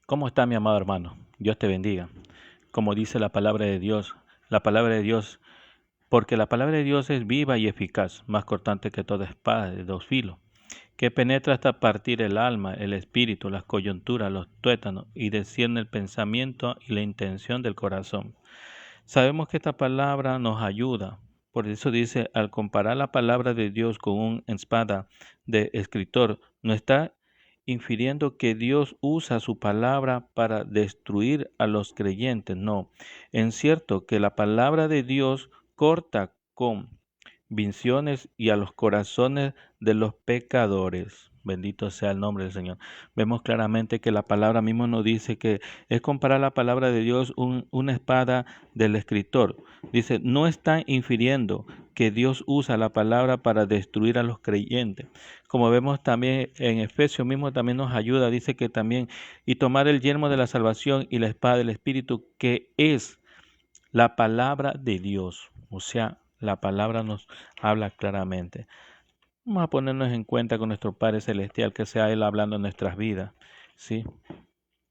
¿Cómo está mi amado hermano? Dios te bendiga. Como dice la palabra de Dios, porque la palabra de Dios es viva y eficaz, más cortante que toda espada de dos filos, que penetra hasta partir el alma, el espíritu, las coyunturas, los tuétanos, y discierne el pensamiento y la intención del corazón. Sabemos que esta palabra nos ayuda. Por eso dice, al comparar la palabra de Dios con una espada de escritor, no está infiriendo que Dios usa su palabra para destruir a los creyentes. No, es cierto que la palabra de Dios corta con visiones y a los corazones de los pecadores. Bendito sea el nombre del Señor. Vemos claramente que la palabra mismo nos dice que es comparar la palabra de Dios una espada del escritor. Dice, no está infiriendo que Dios usa la palabra para destruir a los creyentes. Como vemos también en Efesios mismo también nos ayuda, dice que también, y tomar el yelmo de la salvación y la espada del Espíritu, que es la palabra de Dios. O sea, la palabra nos habla claramente. Vamos a ponernos en cuenta con nuestro Padre Celestial, que sea Él hablando en nuestras vidas. ¿Sí?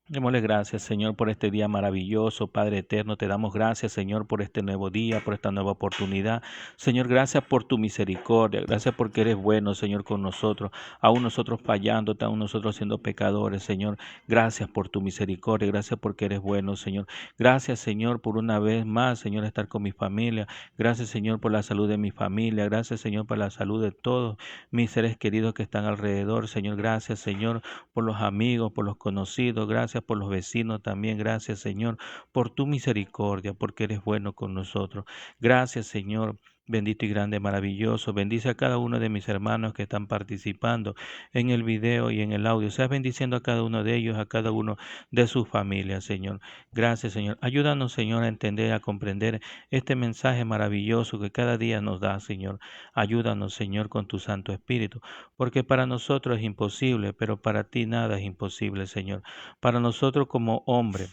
Démosle gracias, Señor, por este día maravilloso. Padre eterno, te damos gracias, Señor, por este nuevo día, por esta nueva oportunidad. Señor, gracias por tu misericordia. Gracias porque eres bueno, Señor, con nosotros. Aún nosotros fallando, aún nosotros siendo pecadores, Señor. Gracias por tu misericordia. Gracias porque eres bueno, Señor. Gracias, Señor, por una vez más, Señor, estar con mi familia. Gracias, Señor, por la salud de mi familia. Gracias, Señor, por la salud de todos mis seres queridos que están alrededor. Señor, gracias, Señor, por los amigos, por los conocidos, gracias por los vecinos también, gracias Señor, por tu misericordia, porque eres bueno con nosotros. Gracias Señor. Bendito y grande, maravilloso. Bendice a cada uno de mis hermanos que están participando en el video y en el audio. Seas bendiciendo a cada uno de ellos, a cada uno de sus familias, Señor. Gracias, Señor. Ayúdanos, Señor, a entender, a comprender este mensaje maravilloso que cada día nos da, Señor. Ayúdanos, Señor, con tu Santo Espíritu porque para nosotros es imposible, pero para ti nada es imposible, Señor. Para nosotros como hombre,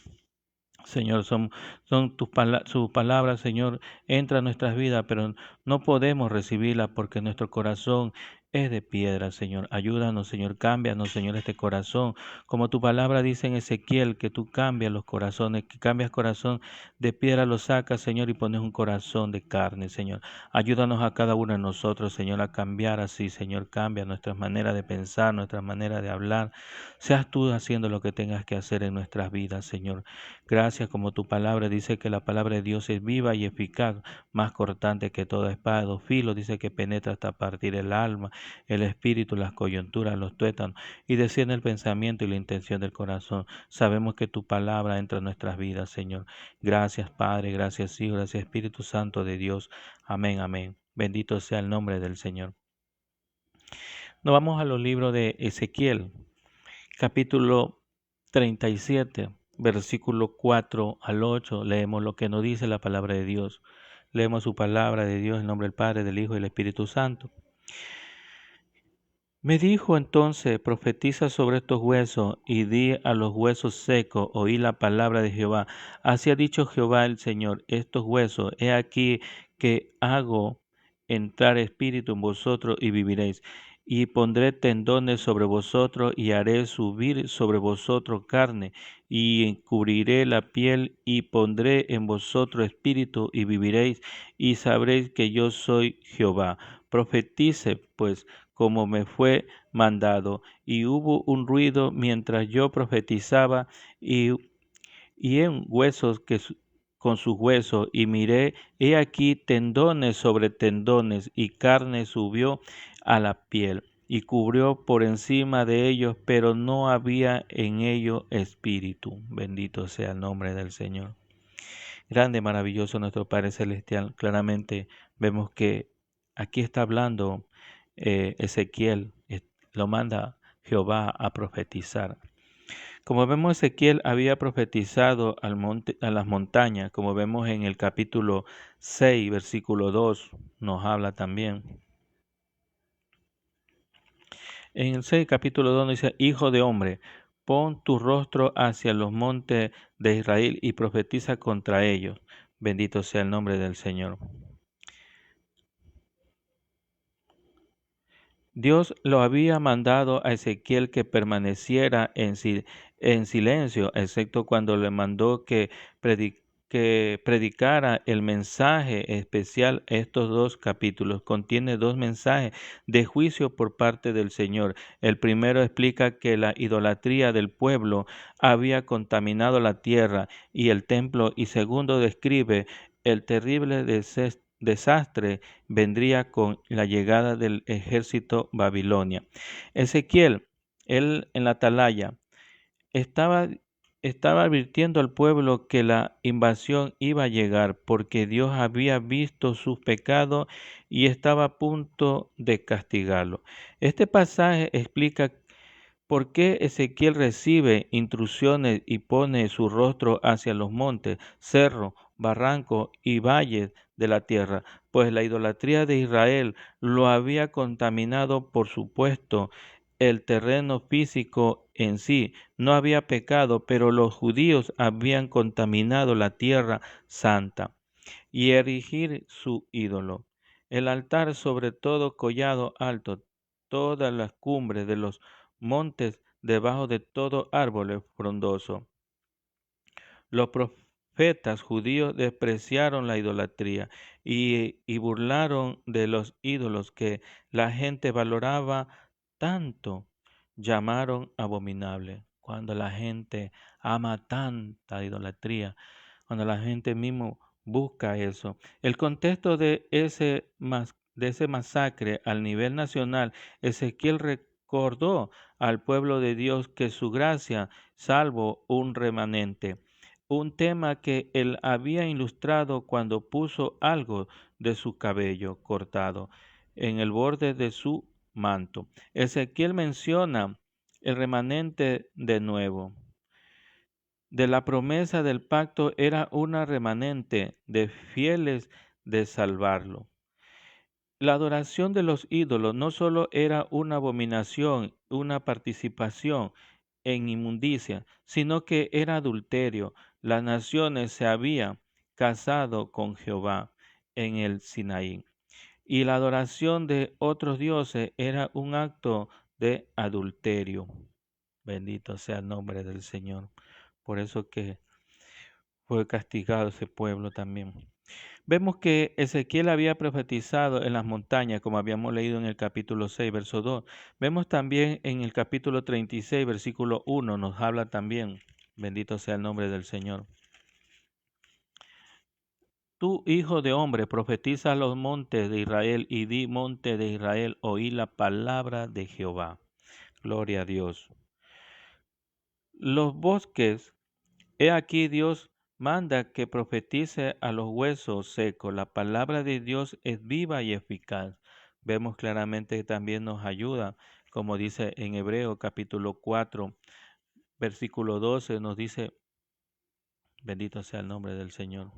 Señor, son sus palabras, Señor, entra a nuestras vidas, pero no podemos recibirlas porque nuestro corazón es de piedra, Señor. Ayúdanos, Señor, cámbianos, Señor, este corazón. Como tu palabra dice en Ezequiel, que tú cambias los corazones, que cambias corazón de piedra, lo sacas, Señor, y pones un corazón de carne, Señor. Ayúdanos a cada uno de nosotros, Señor, a cambiar así, Señor. Cambia nuestras maneras de pensar, nuestras maneras de hablar. Seas tú haciendo lo que tengas que hacer en nuestras vidas, Señor. Gracias, como tu palabra dice que la palabra de Dios es viva y eficaz, más cortante que toda espada de dos filos, dice que penetra hasta partir el alma, el espíritu, las coyunturas, los tuétanos, y desciende el pensamiento y la intención del corazón. Sabemos que tu palabra entra en nuestras vidas, Señor. Gracias, Padre, gracias, Hijo, gracias, Espíritu Santo de Dios. Amén, amén. Bendito sea el nombre del Señor. Nos vamos a los libros de Ezequiel, capítulo 37, versículo 4 al 8. Leemos lo que nos dice la palabra de Dios. Leemos su palabra de Dios en nombre del Padre, del Hijo y del Espíritu Santo. Me dijo entonces, profetiza sobre estos huesos y di a los huesos secos, oí la palabra de Jehová. Así ha dicho Jehová el Señor, estos huesos, he aquí que hago entrar espíritu en vosotros y viviréis. Y pondré tendones sobre vosotros y haré subir sobre vosotros carne y cubriré la piel y pondré en vosotros espíritu y viviréis y sabréis que yo soy Jehová. Profetice pues como me fue mandado, y hubo un ruido mientras yo profetizaba, y, y en huesos con sus huesos, y miré, he aquí tendones sobre tendones, y carne subió a la piel, y cubrió por encima de ellos, pero no había en ellos espíritu. Bendito sea el nombre del Señor. Grande, maravilloso nuestro Padre Celestial. Claramente vemos que aquí está hablando Ezequiel, lo manda Jehová a profetizar. Como vemos, Ezequiel había profetizado al monte, a las montañas, como vemos en el capítulo 6, versículo 2, nos habla también. En el 6, capítulo 2, dice, Hijo de hombre, pon tu rostro hacia los montes de Israel y profetiza contra ellos. Bendito sea el nombre del Señor. Dios lo había mandado a Ezequiel que permaneciera en silencio, excepto cuando le mandó que predicara el mensaje especial. Estos dos capítulos contiene dos mensajes de juicio por parte del Señor. El primero explica que la idolatría del pueblo había contaminado la tierra y el templo, y segundo describe el terrible desastre vendría con la llegada del ejército babilonia. Ezequiel, él en la atalaya, estaba, estaba advirtiendo al pueblo que la invasión iba a llegar porque Dios había visto sus pecados y estaba a punto de castigarlo. Este pasaje explica por qué Ezequiel recibe instrucciones y pone su rostro hacia los montes, cerros, barrancos y valles de la tierra, pues la idolatría de Israel lo había contaminado. Por supuesto, el terreno físico en sí no había pecado, pero los judíos habían contaminado la tierra santa y erigir su ídolo. El altar sobre todo collado alto, todas las cumbres de los montes, debajo de todo árbol frondoso. Los profetas judíos despreciaron la idolatría y burlaron de los ídolos que la gente valoraba tanto, llamaron abominable. Cuando la gente ama tanta idolatría, cuando la gente mismo busca eso. El contexto de ese masacre al nivel nacional, Ezequiel recordó al pueblo de Dios que su gracia salvó un remanente, un tema que él había ilustrado cuando puso algo de su cabello cortado en el borde de su manto. Ezequiel menciona el remanente de nuevo. De la promesa del pacto era una remanente de fieles de salvarlo. La adoración de los ídolos no solo era una abominación, una participación en inmundicia, sino que era adulterio. Las naciones se habían casado con Jehová en el Sinaí, y la adoración de otros dioses era un acto de adulterio. Bendito sea el nombre del Señor. Por eso que fue castigado ese pueblo también. Vemos que Ezequiel había profetizado en las montañas, como habíamos leído en el capítulo 6, verso 2. Vemos también en el capítulo 36, versículo 1, nos habla también, bendito sea el nombre del Señor. Tú, hijo de hombre, profetiza a los montes de Israel y di, monte de Israel, oí la palabra de Jehová. Gloria a Dios. Los bosques, he aquí Dios manda que profetice a los huesos secos. La palabra de Dios es viva y eficaz. Vemos claramente que también nos ayuda, como dice en Hebreo capítulo 4, versículo 12, nos dice, bendito sea el nombre del Señor.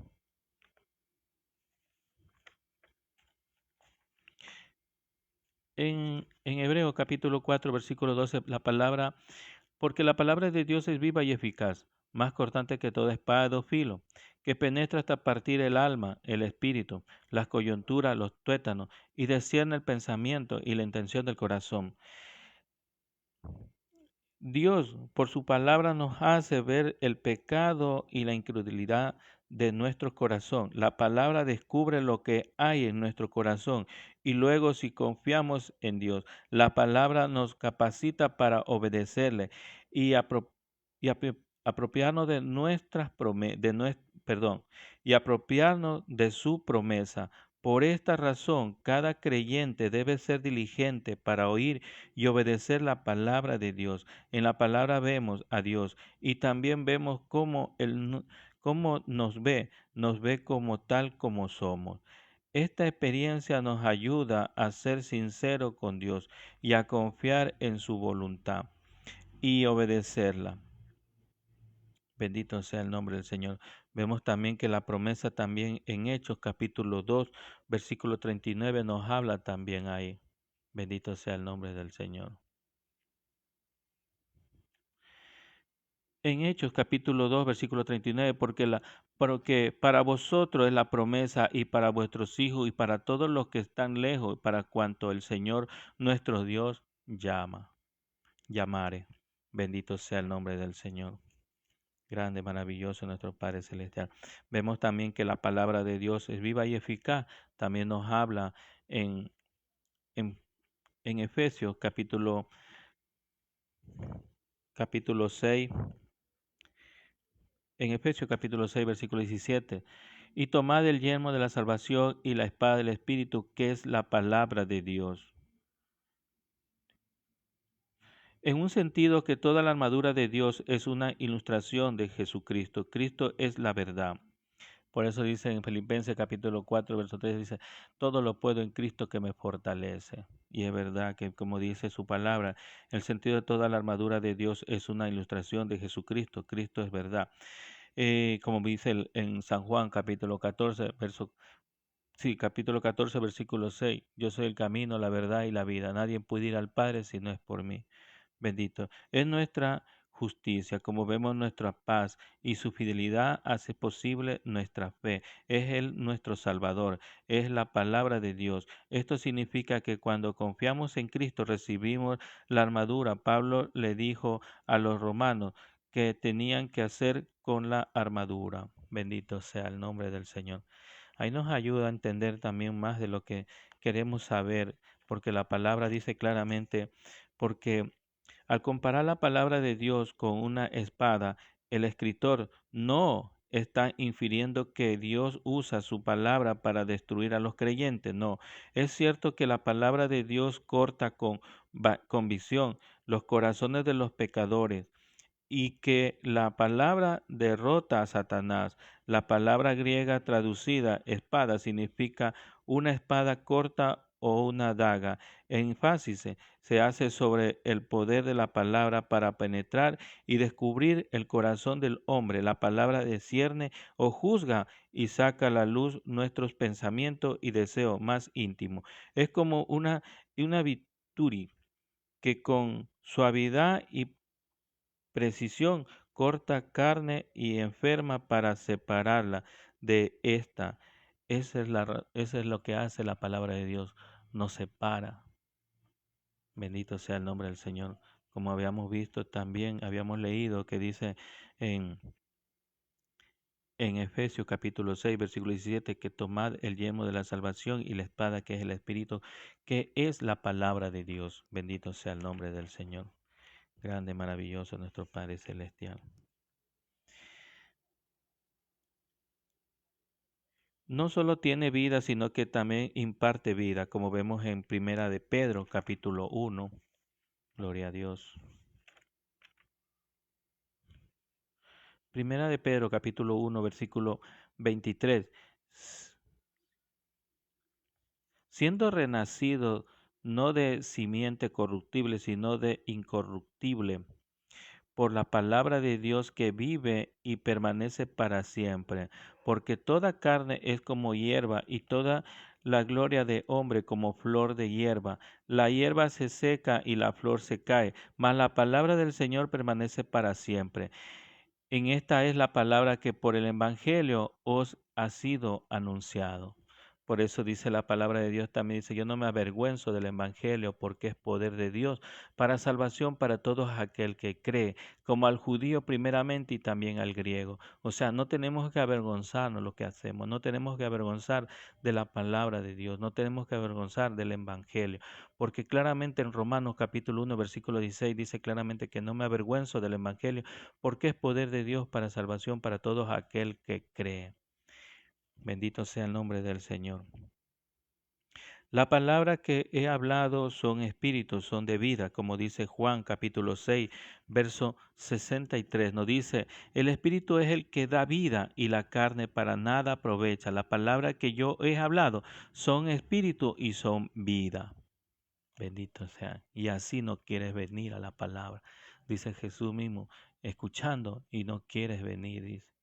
En Hebreo capítulo 4, versículo 12, porque la palabra de Dios es viva y eficaz, más cortante que toda espada de dos filos, que penetra hasta partir el alma, el espíritu, las coyunturas, los tuétanos, y discierne el pensamiento y la intención del corazón. Dios, por su palabra, nos hace ver el pecado y la incredulidad de nuestro corazón. La palabra descubre lo que hay en nuestro corazón y luego, si confiamos en Dios, la palabra nos capacita para obedecerle y, apropiarnos de y apropiarnos de su promesa. Por esta razón, cada creyente debe ser diligente para oír y obedecer la palabra de Dios. En la palabra vemos a Dios y también vemos cómo nos ve como tal como somos. Esta experiencia nos ayuda a ser sinceros con Dios y a confiar en su voluntad y obedecerla. Bendito sea el nombre del Señor. Vemos también que la promesa también en Hechos capítulo 2, versículo 39 nos habla también ahí. Bendito sea el nombre del Señor. En Hechos capítulo 2, versículo 39, porque para vosotros es la promesa y para vuestros hijos y para todos los que están lejos, para cuanto el Señor nuestro Dios llamare. Bendito sea el nombre del Señor. Grande, maravilloso nuestro Padre Celestial. Vemos también que la palabra de Dios es viva y eficaz. También nos habla en, en, en Efesios capítulo 6, en Efesios capítulo 6, versículo 17. Y tomad el yelmo de la salvación y la espada del Espíritu, que es la palabra de Dios. En un sentido que toda la armadura de Dios es una ilustración de Jesucristo. Cristo es la verdad. Por eso dice en Filipenses capítulo 4, verso 3, dice, todo lo puedo en Cristo que me fortalece. Y es verdad que, como dice su palabra, el sentido de toda la armadura de Dios es una ilustración de Jesucristo. Cristo es verdad. Como dice en San Juan capítulo 14, capítulo 14, versículo 6, yo soy el camino, la verdad y la vida. Nadie puede ir al Padre si no es por mí. Bendito. Es nuestra justicia, como vemos nuestra paz y su fidelidad hace posible nuestra fe. Es Él nuestro Salvador, es la palabra de Dios. Esto significa que cuando confiamos en Cristo recibimos la armadura. Pablo le dijo a los romanos que tenían que hacer con la armadura. Bendito sea el nombre del Señor. Ahí nos ayuda a entender también más de lo que queremos saber, porque la palabra dice claramente, porque al comparar la palabra de Dios con una espada, el escritor no está infiriendo que Dios usa su palabra para destruir a los creyentes. No, es cierto que la palabra de Dios corta con visión los corazones de los pecadores y que la palabra derrota a Satanás. La palabra griega traducida espada significa una espada corta o una daga. Énfasis se hace sobre el poder de la palabra para penetrar y descubrir el corazón del hombre. La palabra discierne o juzga y saca a la luz nuestros pensamientos y deseos más íntimos. Es como una vituri que con suavidad y precisión corta carne y enferma para separarla de esta. Eso es lo que hace la palabra de Dios, nos separa. Bendito sea el nombre del Señor. Como habíamos visto también, habíamos leído que dice en, en Efesios capítulo 6, versículo 17, que tomad el yelmo de la salvación y la espada que es el Espíritu, que es la palabra de Dios. Bendito sea el nombre del Señor. Grande, maravilloso nuestro Padre Celestial. No solo tiene vida, sino que también imparte vida, como vemos en Primera de Pedro, capítulo 1. Gloria a Dios. Primera de Pedro, capítulo 1, versículo 23. Siendo renacido no de simiente corruptible, sino de incorruptible, por la palabra de Dios que vive y permanece para siempre, porque toda carne es como hierba y toda la gloria de hombre como flor de hierba. La hierba se seca y la flor se cae, mas la palabra del Señor permanece para siempre. En esta es la palabra que por el Evangelio os ha sido anunciado. Por eso dice la palabra de Dios también, dice, yo no me avergüenzo del Evangelio porque es poder de Dios para salvación para todos aquel que cree, como al judío primeramente y también al griego. O sea, no tenemos que avergonzarnos lo que hacemos, no tenemos que avergonzar de la palabra de Dios, no tenemos que avergonzar del Evangelio, porque claramente en Romanos capítulo 1, versículo 16 dice claramente que no me avergüenzo del Evangelio porque es poder de Dios para salvación para todos aquel que cree. Bendito sea el nombre del Señor. La palabra que he hablado son espíritus, son de vida, como dice Juan capítulo 6, verso 63. Nos dice, el espíritu es el que da vida y la carne para nada aprovecha. La palabra que yo he hablado son espíritu y son vida. Bendito sea. Y así no quieres venir a la palabra. Dice Jesús mismo, escuchando y no quieres venir, dice.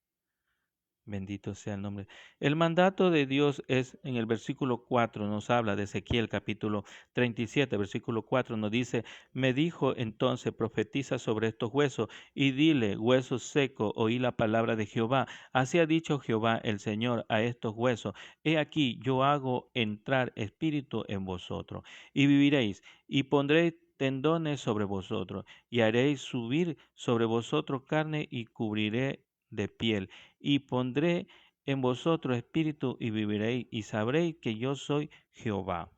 Bendito sea el nombre. El mandato de Dios es en el versículo 4, nos habla de Ezequiel capítulo 37, versículo 4, nos dice, me dijo entonces, profetiza sobre estos huesos y dile, huesos secos, oí la palabra de Jehová. Así ha dicho Jehová el Señor a estos huesos, he aquí yo hago entrar espíritu en vosotros y viviréis y pondré tendones sobre vosotros, y haréis subir sobre vosotros carne y cubriré de piel, y pondré en vosotros espíritu y viviréis, y sabréis que yo soy Jehová.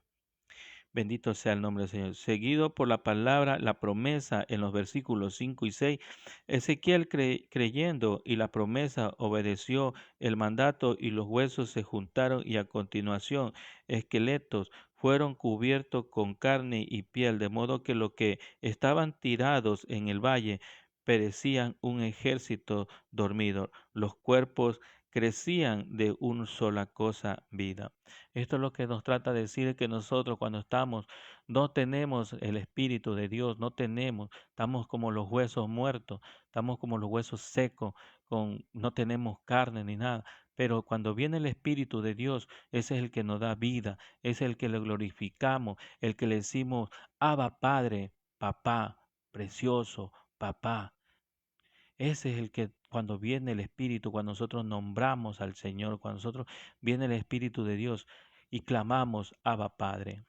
Bendito sea el nombre del Señor. Seguido por la palabra, la promesa en los versículos 5 y 6, Ezequiel creyendo y la promesa obedeció el mandato y los huesos se juntaron y a continuación esqueletos fueron cubiertos con carne y piel, de modo que los que estaban tirados en el valle perecían un ejército dormido. Los cuerpos crecían de una sola cosa vida. Esto es lo que nos trata de decir, que nosotros cuando estamos, no tenemos el Espíritu de Dios, no tenemos, estamos como los huesos muertos, estamos como los huesos secos, no tenemos carne ni nada. Pero cuando viene el Espíritu de Dios, ese es el que nos da vida, es el que le glorificamos, el que le decimos, Abba Padre, papá, precioso, papá. Ese es el que cuando viene el Espíritu, cuando nosotros nombramos al Señor, cuando nosotros viene el Espíritu de Dios y clamamos Abba Padre.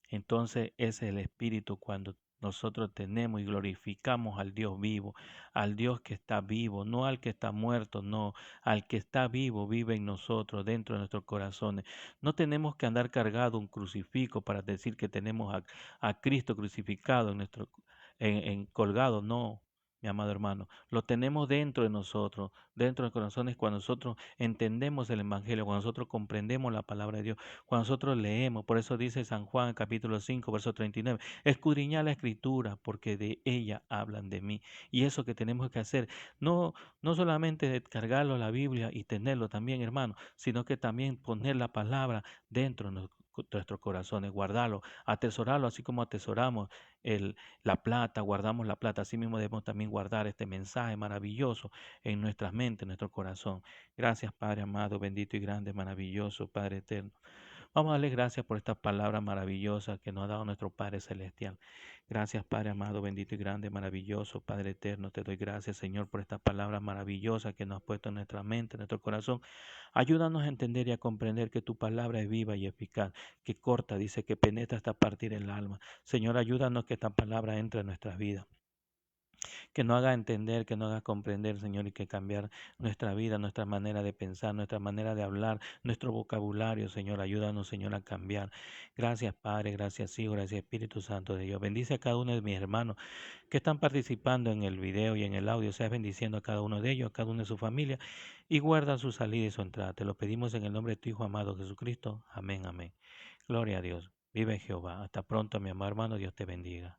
Entonces ese es el Espíritu cuando nosotros tenemos y glorificamos al Dios vivo, al Dios que está vivo, no al que está muerto, no, al que está vivo, vive en nosotros, dentro de nuestros corazones. No tenemos que andar cargado un crucifijo para decir que tenemos a Cristo crucificado en nuestro, colgado, no. Mi amado hermano, lo tenemos dentro de nosotros, dentro de corazones, cuando nosotros entendemos el Evangelio, cuando nosotros comprendemos la palabra de Dios, cuando nosotros leemos. Por eso dice San Juan capítulo 5 verso 39, escudriñad la escritura porque de ella hablan de mí. Y eso que tenemos que hacer, no solamente descargarlo la Biblia y tenerlo también, hermano, sino que también poner la palabra dentro de nuestros corazones, guardarlo, atesorarlo, así como atesoramos la plata, guardamos la plata, así mismo debemos también guardar este mensaje maravilloso en nuestras mentes, en nuestro corazón. Gracias, Padre amado, bendito y grande, maravilloso, Padre eterno. Vamos a darle gracias por esta palabra maravillosa que nos ha dado nuestro Padre Celestial. Gracias, Padre amado, bendito y grande, maravilloso, Padre eterno. Te doy gracias, Señor, por esta palabra maravillosa que nos has puesto en nuestra mente, en nuestro corazón. Ayúdanos a entender y a comprender que tu palabra es viva y eficaz, que corta, dice, que penetra hasta partir el alma. Señor, ayúdanos que esta palabra entre en nuestras vidas, que nos haga entender, que nos haga comprender, Señor, y que cambiar nuestra vida, nuestra manera de pensar, nuestra manera de hablar, nuestro vocabulario, Señor. Ayúdanos, Señor, a cambiar. Gracias, Padre, gracias, Hijo, gracias, Espíritu Santo de Dios. Bendice a cada uno de mis hermanos que están participando en el video y en el audio. Seas bendiciendo a cada uno de ellos, a cada uno de su familia, y guarda su salida y su entrada. Te lo pedimos en el nombre de tu Hijo amado Jesucristo. Amén, amén. Gloria a Dios. Vive Jehová. Hasta pronto, mi amado hermano. Dios te bendiga.